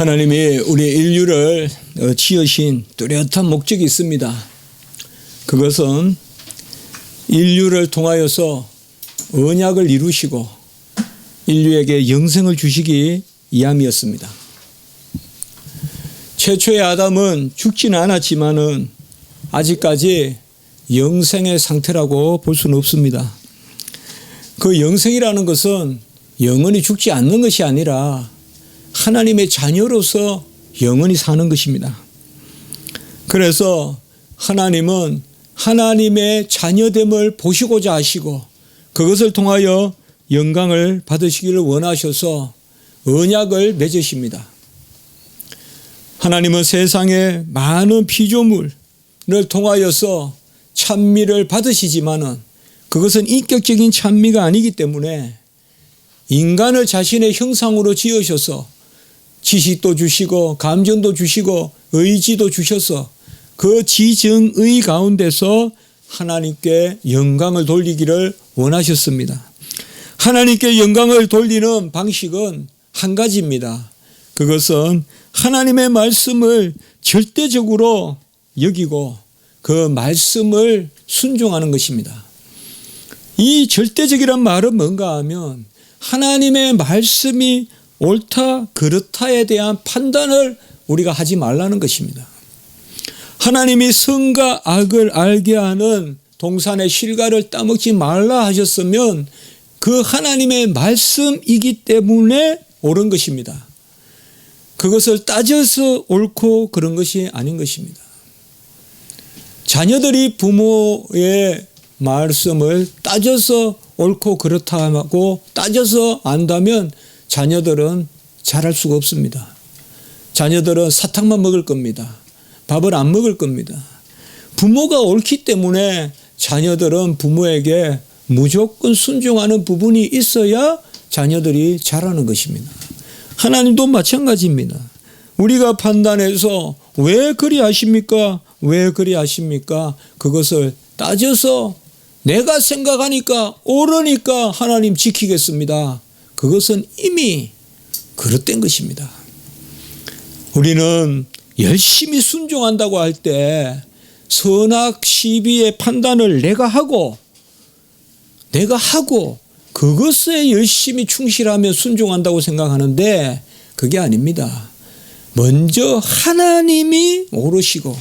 하나님이 우리 인류를 지으신 뚜렷한 목적이 있습니다. 그것은 인류를 통하여서 언약을 이루시고 인류에게 영생을 주시기 위함이었습니다. 최초의 아담은 죽지는 않았지만은 아직까지 영생의 상태라고 볼 수는 없습니다. 그 영생이라는 것은 영원히 죽지 않는 것이 아니라 하나님의 자녀로서 영원히 사는 것입니다. 그래서 하나님은 하나님의 자녀됨을 보시고자 하시고 그것을 통하여 영광을 받으시기를 원하셔서 언약을 맺으십니다. 하나님은 세상의 많은 피조물을 통하여서 찬미를 받으시지만은 그것은 인격적인 찬미가 아니기 때문에 인간을 자신의 형상으로 지으셔서 지식도 주시고 감정도 주시고 의지도 주셔서 그 지정의 가운데서 하나님께 영광을 돌리기를 원하셨습니다. 하나님께 영광을 돌리는 방식은 한 가지입니다. 그것은 하나님의 말씀을 절대적으로 여기고 그 말씀을 순종하는 것입니다. 이 절대적이란 말은 뭔가 하면 하나님의 말씀이 옳다 그렇다에 대한 판단을 우리가 하지 말라는 것입니다. 하나님이 선과 악을 알게 하는 동산의 실과를 따먹지 말라 하셨으면 그 하나님의 말씀이기 때문에 옳은 것입니다. 그것을 따져서 옳고 그런 것이 아닌 것입니다. 자녀들이 부모의 말씀을 따져서 옳고 그렇다 하고 따져서 안다면 자녀들은 잘할 수가 없습니다. 자녀들은 사탕만 먹을 겁니다. 밥을 안 먹을 겁니다. 부모가 옳기 때문에 자녀들은 부모에게 무조건 순종하는 부분이 있어야 자녀들이 잘하는 것입니다. 하나님도 마찬가지입니다. 우리가 판단해서 왜 그리 하십니까? 왜 그리 하십니까? 그것을 따져서 내가 생각하니까 옳으니까 하나님 지키겠습니다. 그것은 이미 그릇된 것입니다. 우리는 열심히 순종한다고 할 때 선악 시비의 판단을 내가 하고 그것에 열심히 충실하며 순종한다고 생각하는데 그게 아닙니다. 먼저 하나님이 옳으시고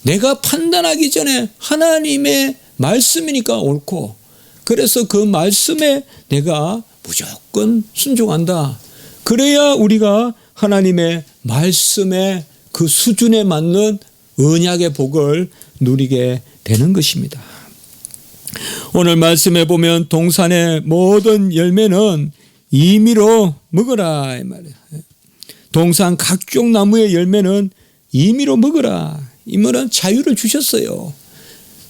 내가 판단하기 전에 하나님의 말씀이니까 옳고 그래서 그 말씀에 내가 무조건 순종한다. 그래야 우리가 하나님의 말씀의 그 수준에 맞는 언약의 복을 누리게 되는 것입니다. 오늘 말씀에 보면 동산의 모든 열매는 임의로 먹어라 이 말이에요. 동산 각종 나무의 열매는 임의로 먹어라. 이 말은 자유를 주셨어요.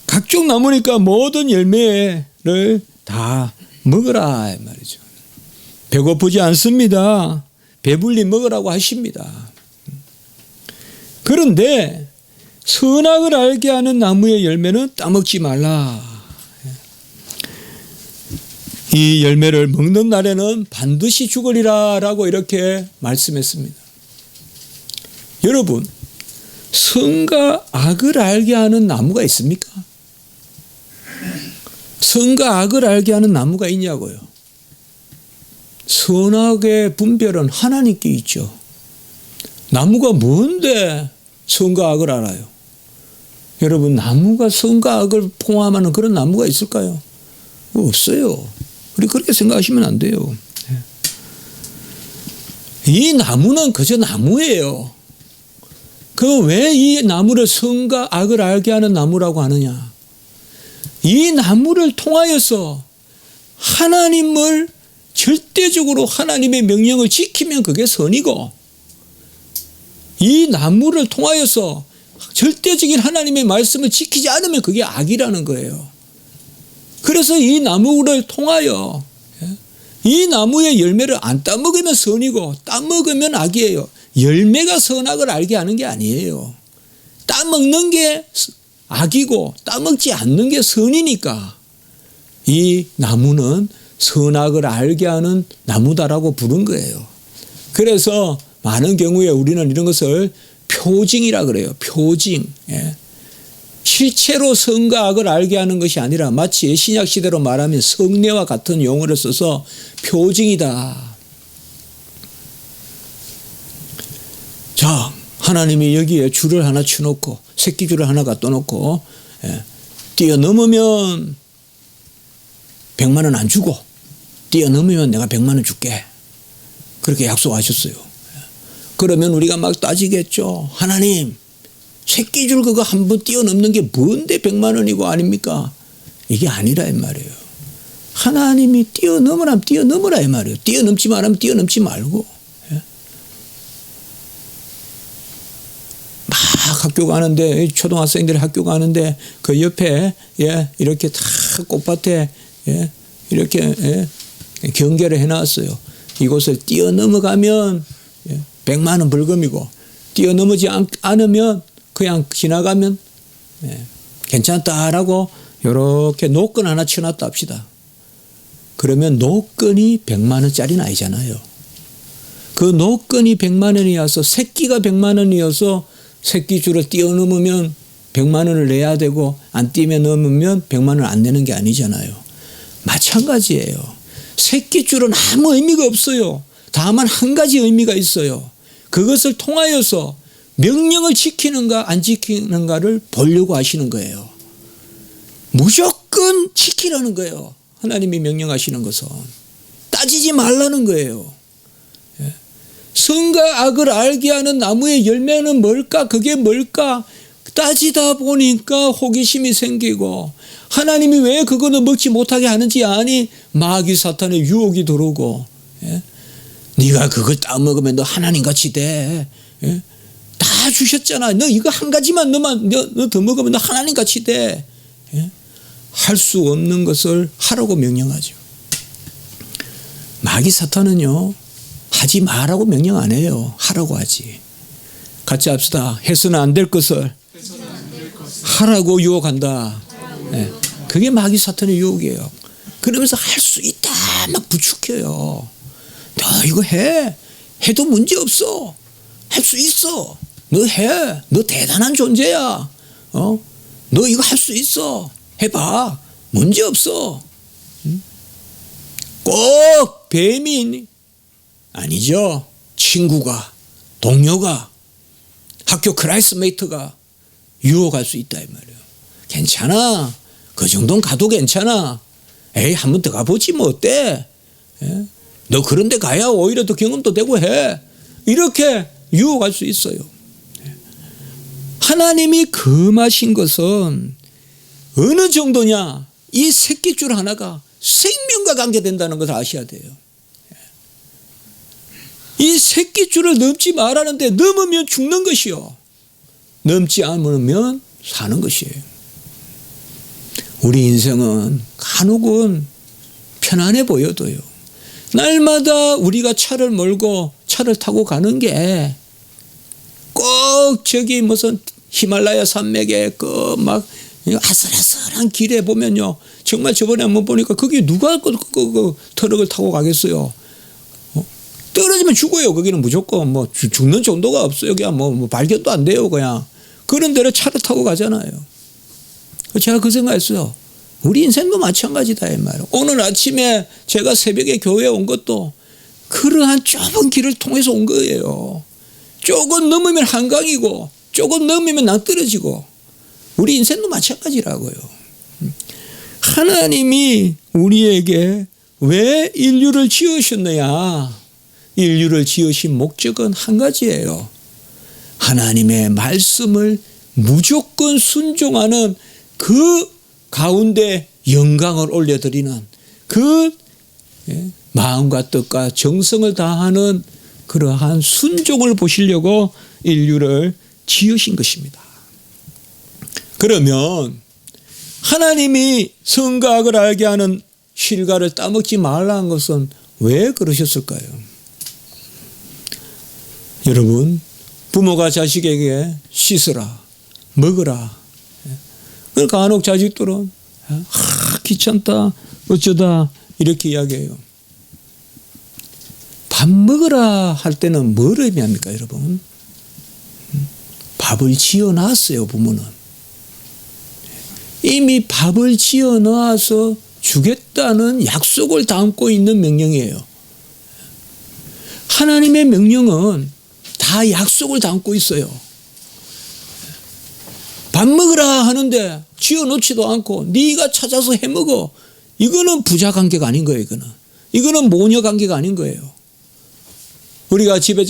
각종 나무니까 모든 열매를 다 먹어라 이 말이죠. 배고프지 않습니다. 배불리 먹으라고 하십니다. 그런데 선악을 알게 하는 나무의 열매는 따먹지 말라. 이 열매를 먹는 날에는 반드시 죽으리라 라고 이렇게 말씀했습니다. 여러분, 선과 악을 알게 하는 나무가 있습니까? 선과 악을 알게 하는 나무가 있냐고요. 선악의 분별은 하나님께 있죠. 나무가 뭔데 선과 악을 알아요? 여러분, 나무가 선과 악을 포함하는 그런 나무가 있을까요? 없어요. 우리 그렇게 생각하시면 안 돼요. 이 나무는 그저 나무예요. 그 왜 이 나무를 선과 악을 알게 하는 나무라고 하느냐? 이 나무를 통하여서 하나님을 절대적으로 하나님의 명령을 지키면 그게 선이고 이 나무를 통하여서 절대적인 하나님의 말씀을 지키지 않으면 그게 악이라는 거예요. 그래서 이 나무를 통하여 이 나무의 열매를 안 따먹으면 선이고 따먹으면 악이에요. 열매가 선악을 알게 하는 게 아니에요. 따먹는 게 악이고 따먹지 않는 게 선이니까 이 나무는 선악을 알게 하는 나무다라고 부른 거예요. 그래서 많은 경우에 우리는 이런 것을 표징이라 그래요. 표징. 예. 실체로 선과 악을 알게 하는 것이 아니라 마치 신약 시대로 말하면 성례와 같은 용어를 써서 표징이다. 자, 하나님이 여기에 줄을 하나 쳐놓고 새끼줄을 하나 갖다 놓고 뛰어넘으면 100만 원 안 주고 뛰어넘으면 내가 100만 원 줄게. 그렇게 약속하셨어요. 그러면 우리가 막 따지겠죠. 하나님, 새끼줄 그거 한번 뛰어넘는 게 뭔데 100만 원이고 아닙니까? 이게 아니라 이 말이에요. 하나님이 뛰어넘으라면 뛰어넘으라 이 말이에요. 뛰어넘지 말라면 뛰어넘지 말고. 막 학교 가는데, 초등학생들이 학교 가는데 그 옆에 이렇게 다 꽃밭에 이렇게 경계를 해놨어요. 이곳을 뛰어넘어가면 100만 원 벌금이고 뛰어넘지 않으면 그냥 지나가면 괜찮다라고 이렇게 노건 하나 쳐놨다 합시다. 그러면 노건이 100만 원짜리는 아니잖아요. 그 노건이 100만 원이어서 새끼가 100만 원이어서 새끼줄을 뛰어넘으면 100만 원을 내야 되고 안 뛰면 넘으면 100만 원을 안 내는 게 아니잖아요. 마찬가지예요. 새끼줄은 아무 의미가 없어요. 다만 한 가지 의미가 있어요. 그것을 통하여서 명령을 지키는가 안 지키는가를 보려고 하시는 거예요. 무조건 지키라는 거예요. 하나님이 명령하시는 것은. 따지지 말라는 거예요. 선과 악을 알게 하는 나무의 열매는 뭘까? 그게 뭘까? 따지다 보니까 호기심이 생기고 하나님이 왜 그거는 먹지 못하게 하는지 아니? 마귀 사탄의 유혹이 들어오고 네가 그걸 따먹으면 너 하나님같이 돼. 다 주셨잖아. 너 이거 한 가지만 너 더 먹으면 너 하나님같이 돼. 할 수 없는 것을 하라고 명령하죠. 마귀 사탄은요. 하지 마라고 명령 안 해요. 하라고 하지. 같이 합시다. 해서는 안 될 것을 하라고 유혹한다. 그게 마귀 사탄의 유혹이에요. 그러면서 할 수 있다 막 부추겨요. 너 이거 해. 해도 문제 없어. 할 수 있어. 너 해. 너 대단한 존재야. 너 이거 할 수 있어. 해봐. 문제 없어. 꼭 뱀이 아니죠. 친구가, 동료가, 학교 클래스메이트가 유혹할 수 있다 이 말이에요. 괜찮아. 그 정도는 가도 괜찮아. 에이 한번 더 가보지 뭐 어때? 너 그런 데 가야 오히려 더 경험도 되고 해. 이렇게 유혹할 수 있어요. 하나님이 금하신 것은 어느 정도냐? 이 새끼줄 하나가 생명과 관계된다는 것을 아셔야 돼요. 이 새끼줄을 넘지 말라는데 넘으면 죽는 것이요. 넘지 않으면 사는 것이에요. 우리 인생은 간혹은 편안해 보여도요. 날마다 우리가 차를 몰고 차를 타고 가는 게 꼭 저기 무슨 히말라야 산맥에 그 막 아슬아슬한 길에 보면요. 정말 저번에 한번 보니까 거기 누가 그 트럭을 타고 가겠어요. 떨어지면 죽어요. 거기는 무조건 뭐 죽는 정도가 없어요. 그냥 뭐 발견도 안 돼요. 그냥 그런 데를 차를 타고 가잖아요. 제가 그 생각했어요. 우리 인생도 마찬가지다 이 말이에요. 오늘 아침에 제가 새벽에 교회에 온 것도 그러한 좁은 길을 통해서 온 거예요. 조금 넘으면 한강이고 조금 넘으면 낭떠러지고 우리 인생도 마찬가지라고요. 하나님이 우리에게 왜 인류를 지으셨느냐? 인류를 지으신 목적은 한 가지예요. 하나님의 말씀을 무조건 순종하는 그 가운데 영광을 올려드리는 그 마음과 뜻과 정성을 다하는 그러한 순종을 보시려고 인류를 지으신 것입니다. 그러면 하나님이 선과 악을 알게 하는 실과를 따먹지 말라는 것은 왜 그러셨을까요? 여러분, 부모가 자식에게 씻으라, 먹으라. 간혹 자식들은 귀찮다, 어쩌다 이렇게 이야기해요. 밥 먹으라 할 때는 뭘 의미합니까, 여러분? 밥을 지어 놨어요, 부모는. 이미 밥을 지어 놔서 주겠다는 약속을 담고 있는 명령이에요. 하나님의 명령은 다 약속을 담고 있어요. 밥 먹으라 하는데 지어 놓지도 않고 네가 찾아서 해 먹어. 이거는 부자 관계가 아닌 거예요. 이거는 모녀 관계가 아닌 거예요. 우리가 집에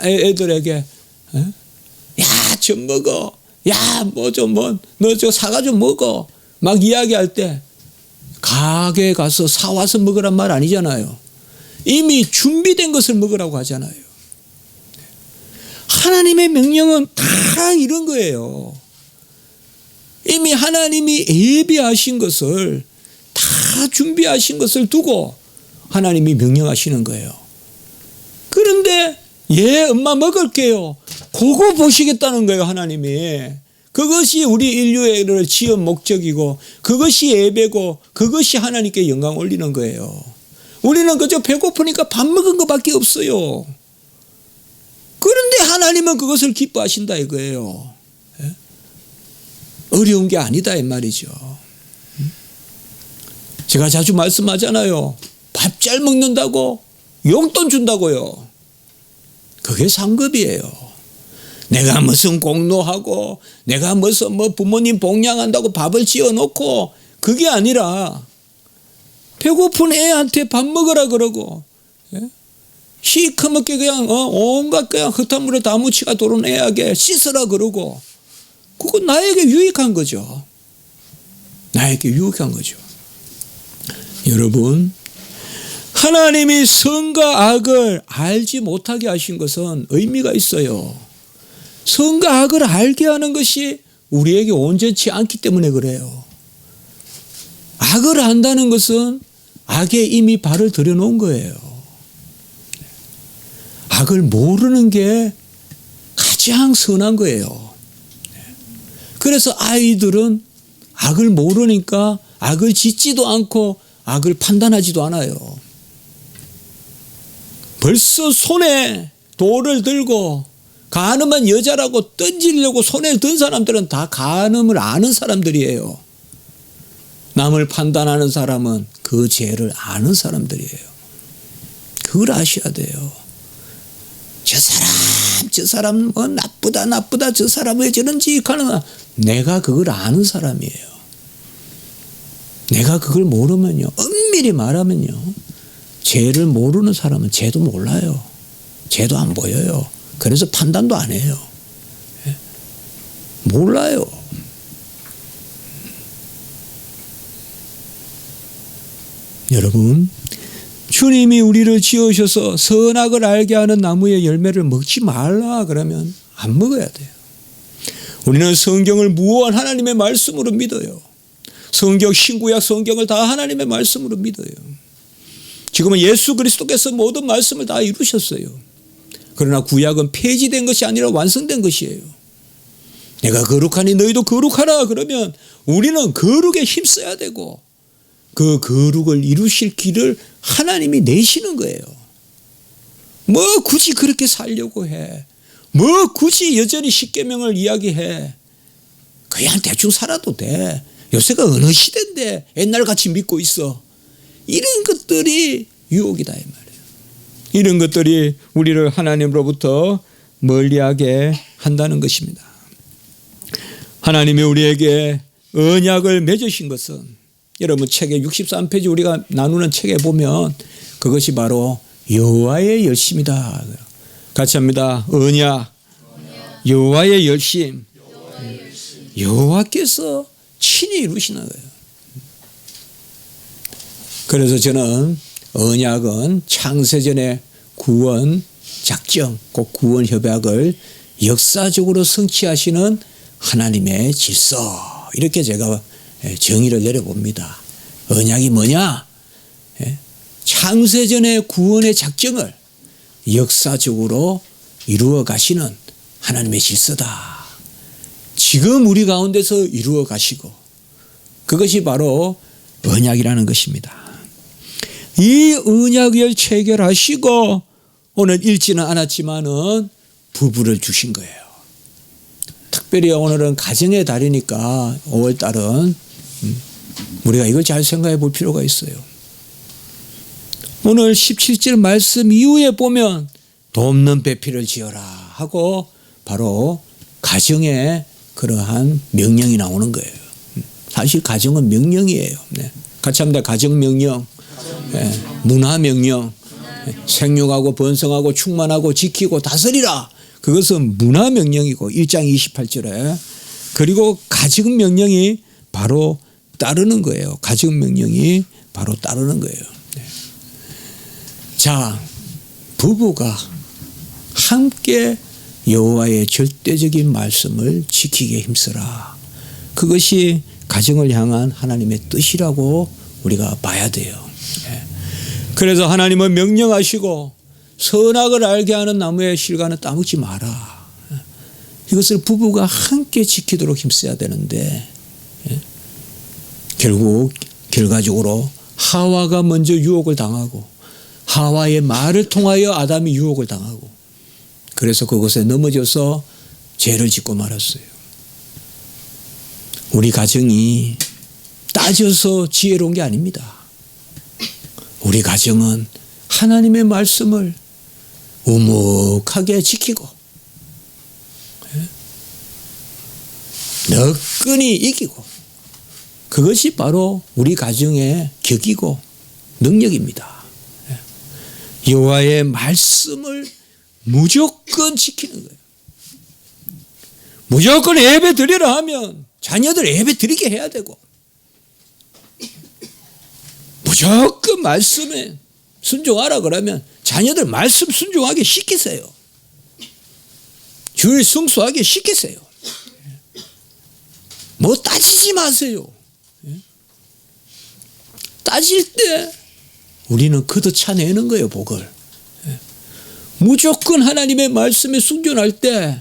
애들에게 야, 좀 먹어. 야, 너 저 사가지고 먹어. 막 이야기할 때 가게에 가서 사와서 먹으란 말 아니잖아요. 이미 준비된 것을 먹으라고 하잖아요. 하나님의 명령은 다 이런 거예요. 이미 하나님이 예비하신 것을 다 준비하신 것을 두고 하나님이 명령하시는 거예요. 그런데 예, 엄마 먹을게요. 그거 보시겠다는 거예요, 하나님이. 그것이 우리 인류를 지은 목적이고 그것이 예배고 그것이 하나님께 영광 올리는 거예요. 우리는 그저 배고프니까 밥 먹은 것밖에 없어요. 그런데 하나님은 그것을 기뻐하신다 이거예요. 어려운 게 아니다 이 말이죠. 제가 자주 말씀하잖아요. 밥 잘 먹는다고 용돈 준다고요. 그게 상급이에요. 내가 무슨 공로하고 내가 무슨 부모님 복양한다고 밥을 지어놓고 그게 아니라 배고픈 애한테 밥 먹으라 그러고 시커멓게 그냥 온갖 그냥 흙탕 물에 다 묻히가 도는 애에게 씻으라 그러고 그건 나에게 유익한 거죠. 나에게 유익한 거죠. 여러분, 하나님이 선과 악을 알지 못하게 하신 것은 의미가 있어요. 선과 악을 알게 하는 것이 우리에게 온전치 않기 때문에 그래요. 악을 안다는 것은 악에 이미 발을 들여놓은 거예요. 악을 모르는 게 가장 선한 거예요. 그래서 아이들은 악을 모르니까 악을 짓지도 않고 악을 판단하지도 않아요. 벌써 손에 돌을 들고 간음한 여자라고 던지려고 손에 든 사람들은 다 간음을 아는 사람들이에요. 남을 판단하는 사람은 그 죄를 아는 사람들이에요. 그걸 아셔야 돼요. 저 사람 나쁘다 저 사람 왜 저런지 하는 내가 그걸 아는 사람이에요. 내가 그걸 모르면요, 엄밀히 말하면요, 죄를 모르는 사람은 죄도 몰라요. 죄도 안 보여요. 그래서 판단도 안 해요. 몰라요. 여러분, 주님이 우리를 지으셔서 선악을 알게 하는 나무의 열매를 먹지 말라 그러면 안 먹어야 돼요. 우리는 성경을 무한 하나님의 말씀으로 믿어요. 성경, 신구약 성경을 다 하나님의 말씀으로 믿어요. 지금은 예수 그리스도께서 모든 말씀을 다 이루셨어요. 그러나 구약은 폐지된 것이 아니라 완성된 것이에요. 내가 거룩하니 너희도 거룩하라 그러면 우리는 거룩에 힘써야 되고 그 거룩을 이루실 길을 하나님이 내시는 거예요. 뭐 굳이 그렇게 살려고 해. 뭐 굳이 여전히 십계명을 이야기해. 그냥 대충 살아도 돼. 요새가 어느 시대인데 옛날같이 믿고 있어. 이런 것들이 유혹이다 이 말이에요. 이런 것들이 우리를 하나님으로부터 멀리하게 한다는 것입니다. 하나님이 우리에게 언약을 맺으신 것은 여러분 책의 63페이지 우리가 나누는 책에 보면 그것이 바로 여호와의 열심이다. 같이 합니다. 언약, 여호와의 열심. 여호와께서 친히 이루시는 거예요. 그래서 저는 언약은 창세전의 구원 작정, 꼭 구원 협약을 역사적으로 성취하시는 하나님의 질서, 이렇게 제가 정의를 내려봅니다. 언약이 뭐냐? 창세전의 구원의 작정을 역사적으로 이루어 가시는 하나님의 질서다. 지금 우리 가운데서 이루어 가시고 그것이 바로 언약이라는 것입니다. 이 언약을 체결하시고 오늘 읽지는 않았지만은 부부를 주신 거예요. 특별히 오늘은 가정의 달이니까 5월 달은 우리가 이걸 잘 생각해 볼 필요가 있어요. 오늘 17절 말씀 이후에 보면 돕는 배필을 지어라 하고 바로 가정의 그러한 명령이 나오는 거예요. 사실 가정은 명령이에요. 네. 같이 합니다. 가정명령, 네. 문화명령, 네. 생육하고 번성하고 충만하고 지키고 다스리라. 그것은 문화명령이고 1장 28절에 그리고 가정명령이 바로 따르는 거예요. 가정명령이 바로 따르는 거예요. 네. 자, 부부가 함께 여호와의 절대적인 말씀을 지키기에 힘쓰라. 그것이 가정을 향한 하나님의 뜻이라고 우리가 봐야 돼요. 그래서 하나님은 명령하시고 선악을 알게 하는 나무의 실과는 따먹지 마라. 이것을 부부가 함께 지키도록 힘써야 되는데 결국 결과적으로 하와가 먼저 유혹을 당하고 하와의 말을 통하여 아담이 유혹을 당하고 그래서 그것에 넘어져서 죄를 짓고 말았어요. 우리 가정이 따져서 지혜로운 게 아닙니다. 우리 가정은 하나님의 말씀을 우묵하게 지키고 너끈히 이기고 그것이 바로 우리 가정의 격이고 능력입니다. 여호와의 말씀을 무조건 지키는 거예요. 무조건 예배 드리라 하면 자녀들 예배 드리게 해야 되고 무조건 말씀에 순종하라 그러면 자녀들 말씀 순종하게 시키세요. 주일 성수하게 시키세요. 뭐 따지지 마세요. 따질 때 우리는 걷어차내는 거예요. 복을. 무조건 하나님의 말씀에 순종할 때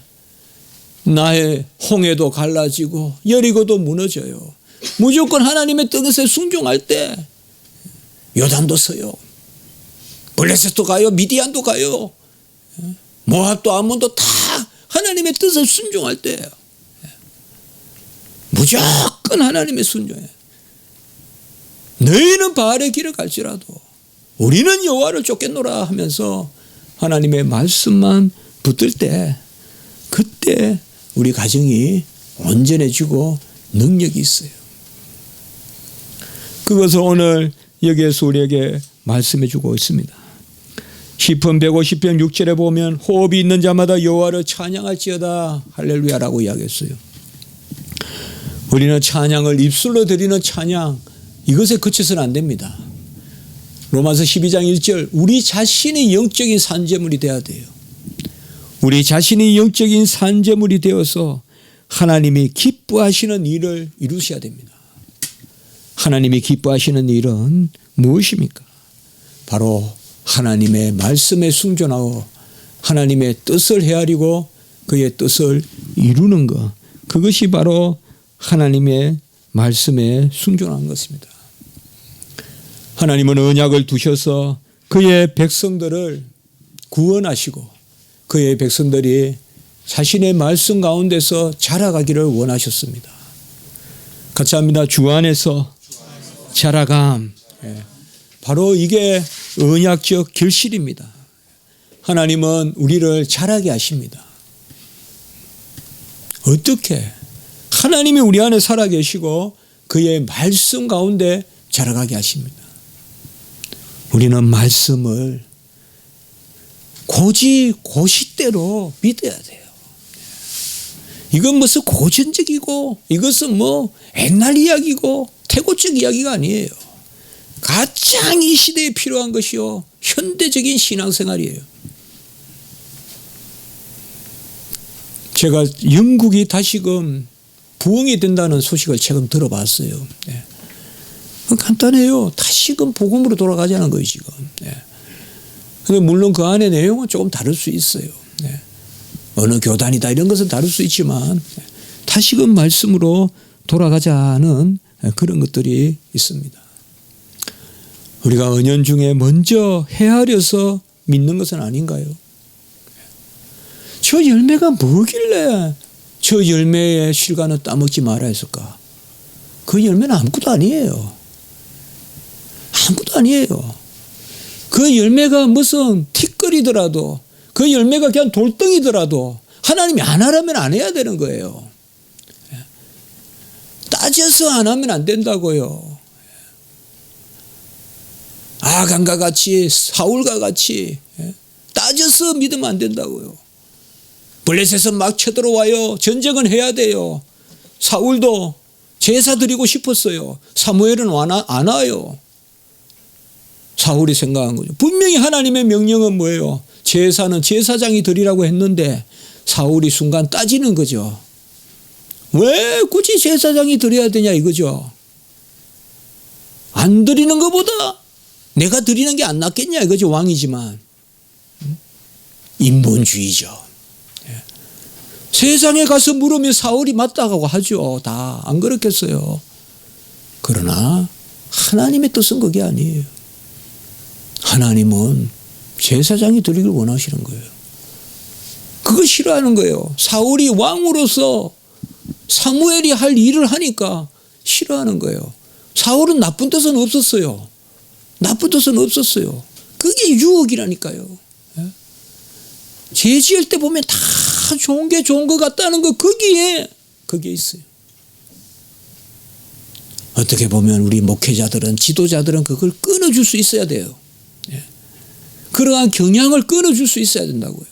나의 홍해도 갈라지고 여리고도 무너져요. 무조건 하나님의 뜻에 순종할 때 요단도 서요. 블레셋도 가요. 미디안도 가요. 모압도 아몬도 다 하나님의 뜻에 순종할 때예요. 무조건 하나님의 순종해. 너희는 바알의 길을 갈지라도 우리는 여호와를 쫓겠노라 하면서 하나님의 말씀만 붙들 때 그때 우리 가정이 온전해지고 능력이 있어요. 그것을 오늘 여기에서 우리에게 말씀해 주고 있습니다. 시편 150편 6절에 보면 호흡이 있는 자마다 여호와를 찬양할지어다 할렐루야라고 이야기했어요. 우리는 찬양을 입술로 드리는 찬양 이것에 그쳐서는 안 됩니다. 로마서 12장 1절 우리 자신이 영적인 산재물이 되어야 돼요. 우리 자신이 영적인 산재물이 되어서 하나님이 기뻐하시는 일을 이루셔야 됩니다. 하나님이 기뻐하시는 일은 무엇입니까? 바로 하나님의 말씀에 순종하고 하나님의 뜻을 헤아리고 그의 뜻을 이루는 것. 그것이 바로 하나님의 말씀에 순종하는 것입니다. 하나님은 언약을 두셔서 그의 백성들을 구원하시고 그의 백성들이 자신의 말씀 가운데서 자라가기를 원하셨습니다. 같이 합니다. 주 안에서 자라감. 바로 이게 언약적 결실입니다. 하나님은 우리를 자라게 하십니다. 어떻게? 하나님이 우리 안에 살아계시고 그의 말씀 가운데 자라가게 하십니다. 우리는 말씀을 고시대로 믿어야 돼요. 이건 무슨 고전적이고 이것은 뭐 옛날 이야기고 태고적 이야기가 아니에요. 가장 이 시대에 필요한 것이요 현대적인 신앙생활이에요. 제가 영국이 다시금 부흥이 된다는 소식을 최근 들어봤어요. 네. 간단해요. 다시금 복음으로 돌아가자는 거예요 지금. 네. 근데 물론 그 안에 내용은 조금 다를 수 있어요. 네. 어느 교단이다 이런 것은 다를 수 있지만 다시금 말씀으로 돌아가자는 그런 것들이 있습니다. 우리가 은연중에 먼저 헤아려서 믿는 것은 아닌가요? 저 열매가 뭐길래 저 열매의 실과는 따먹지 말아야 했을까? 그 열매는 아무것도 아니에요. 아무것도 아니에요. 그 열매가 무슨 티끌이더라도, 그 열매가 그냥 돌덩이더라도 하나님이 안 하라면 안 해야 되는 거예요. 따져서 안 하면 안 된다고요. 아간과 같이, 사울과 같이 따져서 믿으면 안 된다고요. 블레셋은 막 쳐들어와요. 전쟁은 해야 돼요. 사울도 제사 드리고 싶었어요. 사무엘은 안 와요. 사울이 생각한 거죠. 분명히 하나님의 명령은 뭐예요? 제사는 제사장이 드리라고 했는데 사울이 순간 따지는 거죠. 왜 굳이 제사장이 드려야 되냐 이거죠. 안 드리는 것보다 내가 드리는 게 안 낫겠냐 이거죠. 왕이지만. 인본주의죠. 세상에 가서 물으면 사울이 맞다고 하죠. 다 안 그렇겠어요. 그러나 하나님의 뜻은 그게 아니에요. 하나님은 제사장이 드리길 원하시는 거예요. 그거 싫어하는 거예요. 사울이 왕으로서 사무엘이 할 일을 하니까 싫어하는 거예요. 사울은 나쁜 뜻은 없었어요. 나쁜 뜻은 없었어요. 그게 유혹이라니까요. 죄 지을 때 보면 다 좋은 게 좋은 것 같다는 거 거기에 그게 있어요. 어떻게 보면 우리 목회자들은 지도자들은 그걸 끊어줄 수 있어야 돼요. 그러한 경향을 끊어줄 수 있어야 된다고요.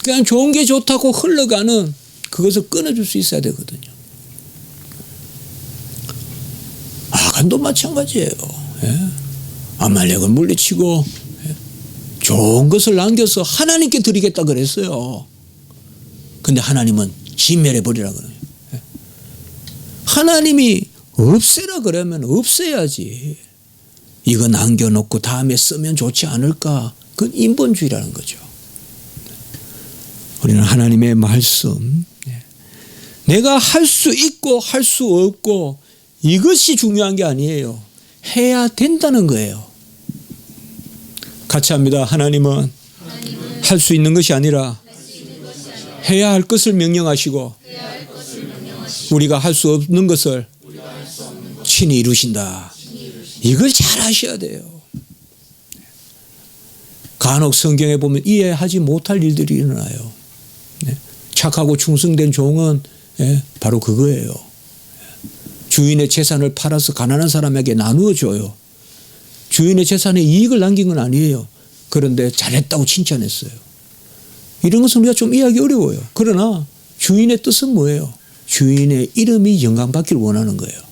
그냥 좋은 게 좋다고 흘러가는 그것을 끊어줄 수 있어야 되거든요. 아간도 마찬가지예요. 아말렉을 물리치고 좋은 것을 남겨서 하나님께 드리겠다 그랬어요. 근데 하나님은 진멸해 버리라 그래요. 하나님이 없애라 그러면 없애야지. 이거 남겨놓고 다음에 쓰면 좋지 않을까? 그건 인본주의라는 거죠. 우리는 하나님의 말씀, 내가 할 수 있고 할 수 없고 이것이 중요한 게 아니에요. 해야 된다는 거예요. 같이 합니다. 하나님은 할 수 있는 것이 아니라 해야 할 것을 명령하시고 우리가 할 수 없는 것을 친히 이루신다. 이걸 잘 하셔야 돼요. 간혹 성경에 보면 이해하지 못할 일들이 일어나요. 착하고 충성된 종은 바로 그거예요. 주인의 재산을 팔아서 가난한 사람에게 나누어 줘요. 주인의 재산에 이익을 남긴 건 아니에요. 그런데 잘했다고 칭찬했어요. 이런 것은 우리가 좀 이해하기 어려워요. 그러나 주인의 뜻은 뭐예요? 주인의 이름이 영광받기를 원하는 거예요.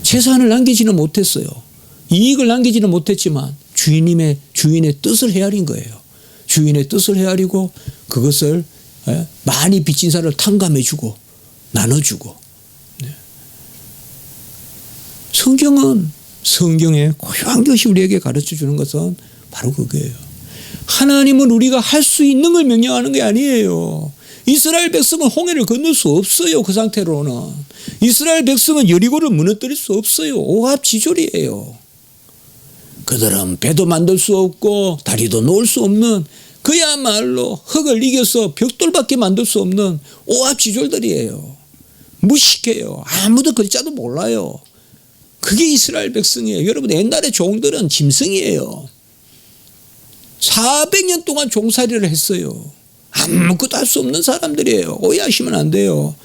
재산을 남기지는 못했어요. 이익을 남기지는 못했지만 주인의 뜻을 헤아린 거예요. 주인의 뜻을 헤아리고 그것을 많이 빚진 사람을 탕감해주고 나눠주고. 성경에 고유한 것이 우리에게 가르쳐주는 것은 바로 그거예요. 하나님은 우리가 할 수 있는 걸 명령하는 게 아니에요. 이스라엘 백성은 홍해를 건널 수 없어요. 그 상태로는. 이스라엘 백성은 여리고를 무너뜨릴 수 없어요. 오합지졸이에요. 그들은 배도 만들 수 없고 다리도 놓을 수 없는 그야말로 흙을 이겨서 벽돌밖에 만들 수 없는 오합지졸들이에요. 무식해요. 아무도 글자도 몰라요. 그게 이스라엘 백성이에요. 여러분 옛날에 종들은 짐승이에요. 400년 동안 종살이를 했어요. 아무것도 할 수 없는 사람들이에요. 오해하시면 안 돼요.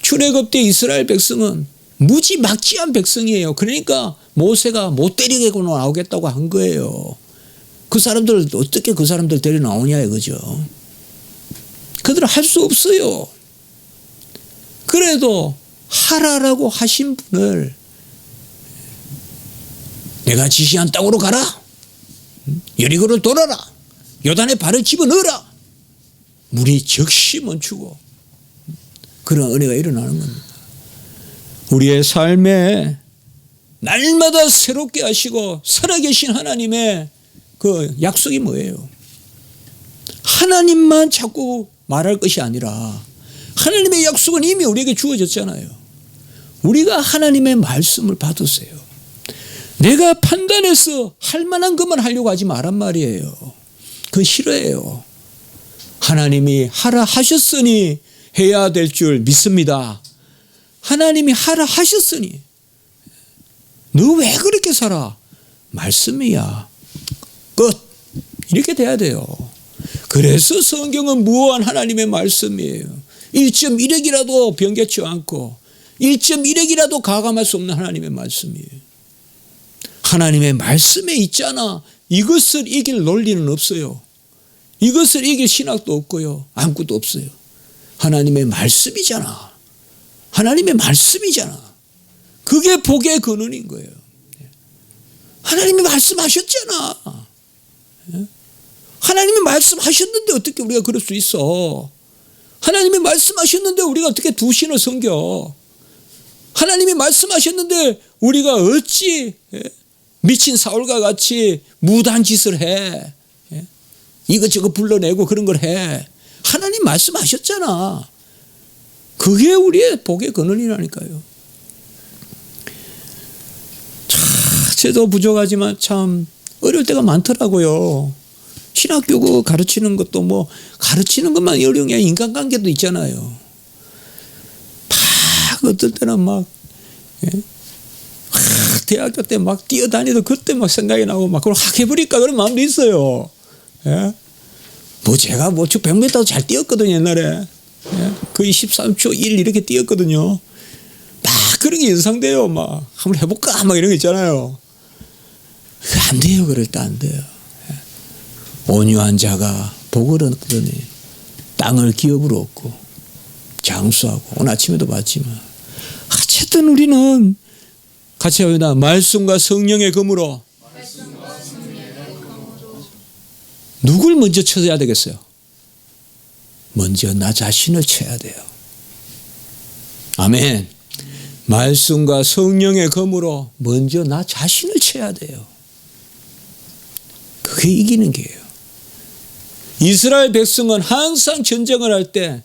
출애굽 때 이스라엘 백성은 무지막지한 백성이에요. 그러니까 모세가 못 때리게 나오겠다고 한 거예요. 그 사람들 어떻게 그 사람들 데려 나오냐 이거죠. 그들은 할 수 없어요. 그래도 하라라고 하신 분을 내가 지시한 땅으로 가라. 여리고를 돌아라. 요단에 발을 집어넣어라. 물이 즉시 멈추고 그런 은혜가 일어나는 겁니다. 우리의 삶에 날마다 새롭게 하시고 살아계신 하나님의 그 약속이 뭐예요? 하나님만 자꾸 말할 것이 아니라 하나님의 약속은 이미 우리에게 주어졌잖아요. 우리가 하나님의 말씀을 받으세요. 내가 판단해서 할 만한 것만 하려고 하지 말란 말이에요. 그건 싫어해요. 하나님이 하라 하셨으니 해야 될 줄 믿습니다. 하나님이 하라 하셨으니 너 왜 그렇게 살아? 말씀이야. 끝. 이렇게 돼야 돼요. 그래서 성경은 무한 하나님의 말씀이에요. 1.1핵이라도 변개치 않고 1.1핵이라도 가감할 수 없는 하나님의 말씀이에요. 하나님의 말씀에 있잖아. 이것을 이길 논리는 없어요. 이것을 이길 신학도 없고요. 아무것도 없어요. 하나님의 말씀이잖아. 하나님의 말씀이잖아. 그게 복의 근원인 거예요. 하나님이 말씀하셨잖아. 하나님이 말씀하셨는데 어떻게 우리가 그럴 수 있어? 하나님이 말씀하셨는데 우리가 어떻게 두 신을 섬겨? 하나님이 말씀하셨는데 우리가 어찌 미친 사울과 같이 무단 짓을 해? 이것저것 불러내고 그런 걸 해. 하나님 말씀하셨잖아. 그게 우리의 복의 근원이라니까요. 저도 부족하지만 참 어려울 때가 많더라고요. 신학교 가르치는 것도 뭐 가르치는 것만 어려운 게 아니라 인간관계도 있잖아요. 막 어떨 때는 막 대학교 때 막 뛰어다니도 그때 막 생각이 나고 막 그걸 확 해버릴까 그런 마음도 있어요. 예? 뭐 제가 뭐 100m도 잘 뛰었거든요 옛날에. 예? 거의 13초 1 이렇게 뛰었거든요. 막 그런 게 연상돼요. 막 한번 해볼까 막 이런 거 있잖아요. 안 돼요. 그럴 때 안 돼요. 온유한 자가 복을 얻거든요. 땅을 기업으로 얻고 장수하고 오늘 아침에도 봤지만 어쨌든 우리는 같이 합니다. 말씀과 성령의 검으로 누굴 먼저 쳐야 되겠어요? 먼저 나 자신을 쳐야 돼요. 아멘. 말씀과 성령의 검으로 먼저 나 자신을 쳐야 돼요. 그게 이기는 게예요. 이스라엘 백성은 항상 전쟁을 할 때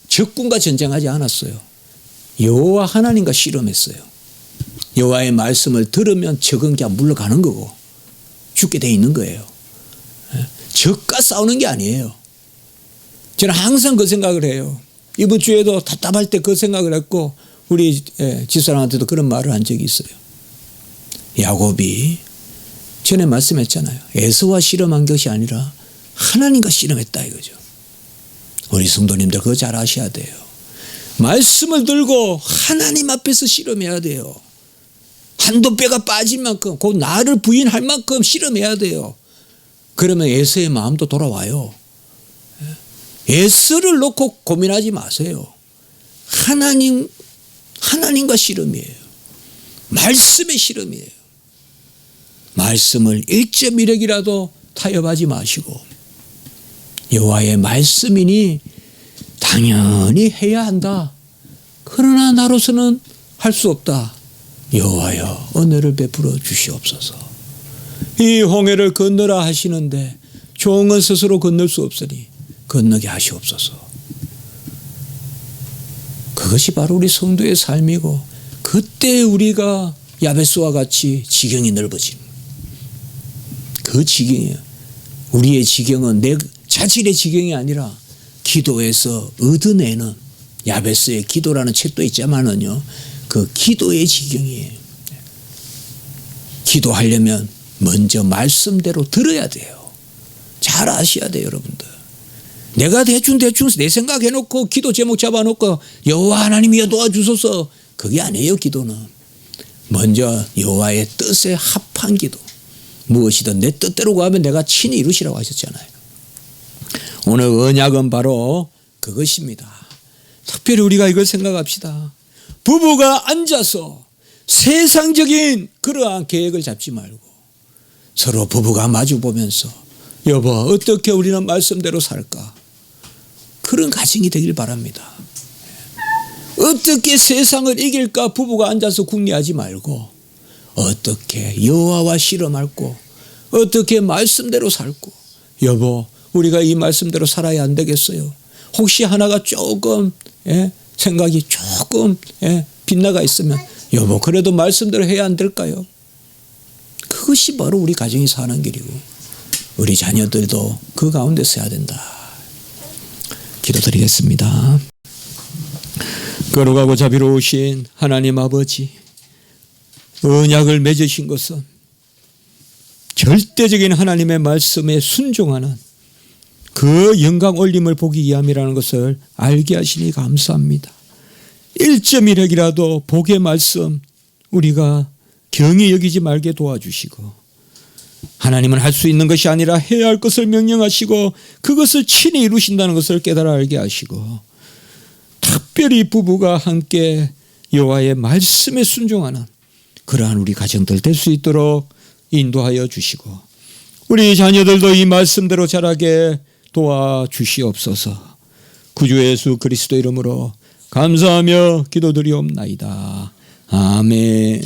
적군과 전쟁하지 않았어요. 여호와 하나님과 씨름했어요. 여호와의 말씀을 들으면 적은 게 물러가는 거고 죽게 돼 있는 거예요. 적과 싸우는 게 아니에요. 저는 항상 그 생각을 해요. 이번 주에도 답답할 때 그 생각을 했고 우리 집사람한테도 그런 말을 한 적이 있어요. 야곱이 전에 말씀했잖아요. 에서와 씨름한 것이 아니라 하나님과 씨름했다 이거죠. 우리 성도님들 그거 잘 아셔야 돼요. 말씀을 들고 하나님 앞에서 씨름해야 돼요. 한도 뼈가 빠질 만큼 곧 나를 부인할 만큼 씨름해야 돼요. 그러면 에서의 마음도 돌아와요. 에서를 놓고 고민하지 마세요. 하나님과 씨름이에요. 말씀의 씨름이에요. 말씀을 1.1핵이라도 타협하지 마시고 여호와의 말씀이니 당연히 해야 한다. 그러나 나로서는 할 수 없다. 여호와여 은혜를 베풀어 주시옵소서. 이 홍해를 건너라 하시는데 종은 스스로 건널 수 없으니 건너게 하시옵소서. 그것이 바로 우리 성도의 삶이고 그때 우리가 야베스와 같이 지경이 넓어지는 그 지경이에요. 우리의 지경은 내 자질의 지경이 아니라 기도에서 얻어내는 야베스의 기도라는 책도 있지만은요. 그 기도의 지경이에요. 기도하려면 먼저 말씀대로 들어야 돼요. 잘 아셔야 돼요, 여러분들. 내가 대충 내 생각 해놓고 기도 제목 잡아놓고 여호와 하나님이여 도와주소서 그게 아니에요. 기도는 먼저 여호와의 뜻에 합한 기도. 무엇이든 내 뜻대로 가면 내가 친히 이루시라고 하셨잖아요. 오늘 언약은 바로 그것입니다. 특별히 우리가 이걸 생각합시다. 부부가 앉아서 세상적인 그러한 계획을 잡지 말고 서로 부부가 마주보면서 여보 어떻게 우리는 말씀대로 살까? 그런 가정이 되길 바랍니다. 어떻게 세상을 이길까 부부가 앉아서 궁리하지 말고 어떻게 여호와와 씨름할고 어떻게 말씀대로 살고 여보 우리가 이 말씀대로 살아야 안 되겠어요. 혹시 하나가 조금 생각이 조금 빗나가 있으면 여보 그래도 말씀대로 해야 안 될까요? 그것이 바로 우리 가정이 사는 길이고 우리 자녀들도 그 가운데 서야 된다. 기도드리겠습니다. 거룩하고 자비로우신 하나님 아버지, 언약을 맺으신 것은 절대적인 하나님의 말씀에 순종하는 그 영광 올림을 보기 위함이라는 것을 알게 하시니 감사합니다. 1.1핵이라도 복의 말씀 우리가 경히 여기지 말게 도와주시고, 하나님은 할 수 있는 것이 아니라 해야 할 것을 명령하시고 그것을 친히 이루신다는 것을 깨달아 알게 하시고, 특별히 부부가 함께 여호와의 말씀에 순종하는 그러한 우리 가정들 될 수 있도록 인도하여 주시고, 우리 자녀들도 이 말씀대로 자라게 도와주시옵소서. 구주 예수 그리스도 이름으로 감사하며 기도드리옵나이다. 아멘.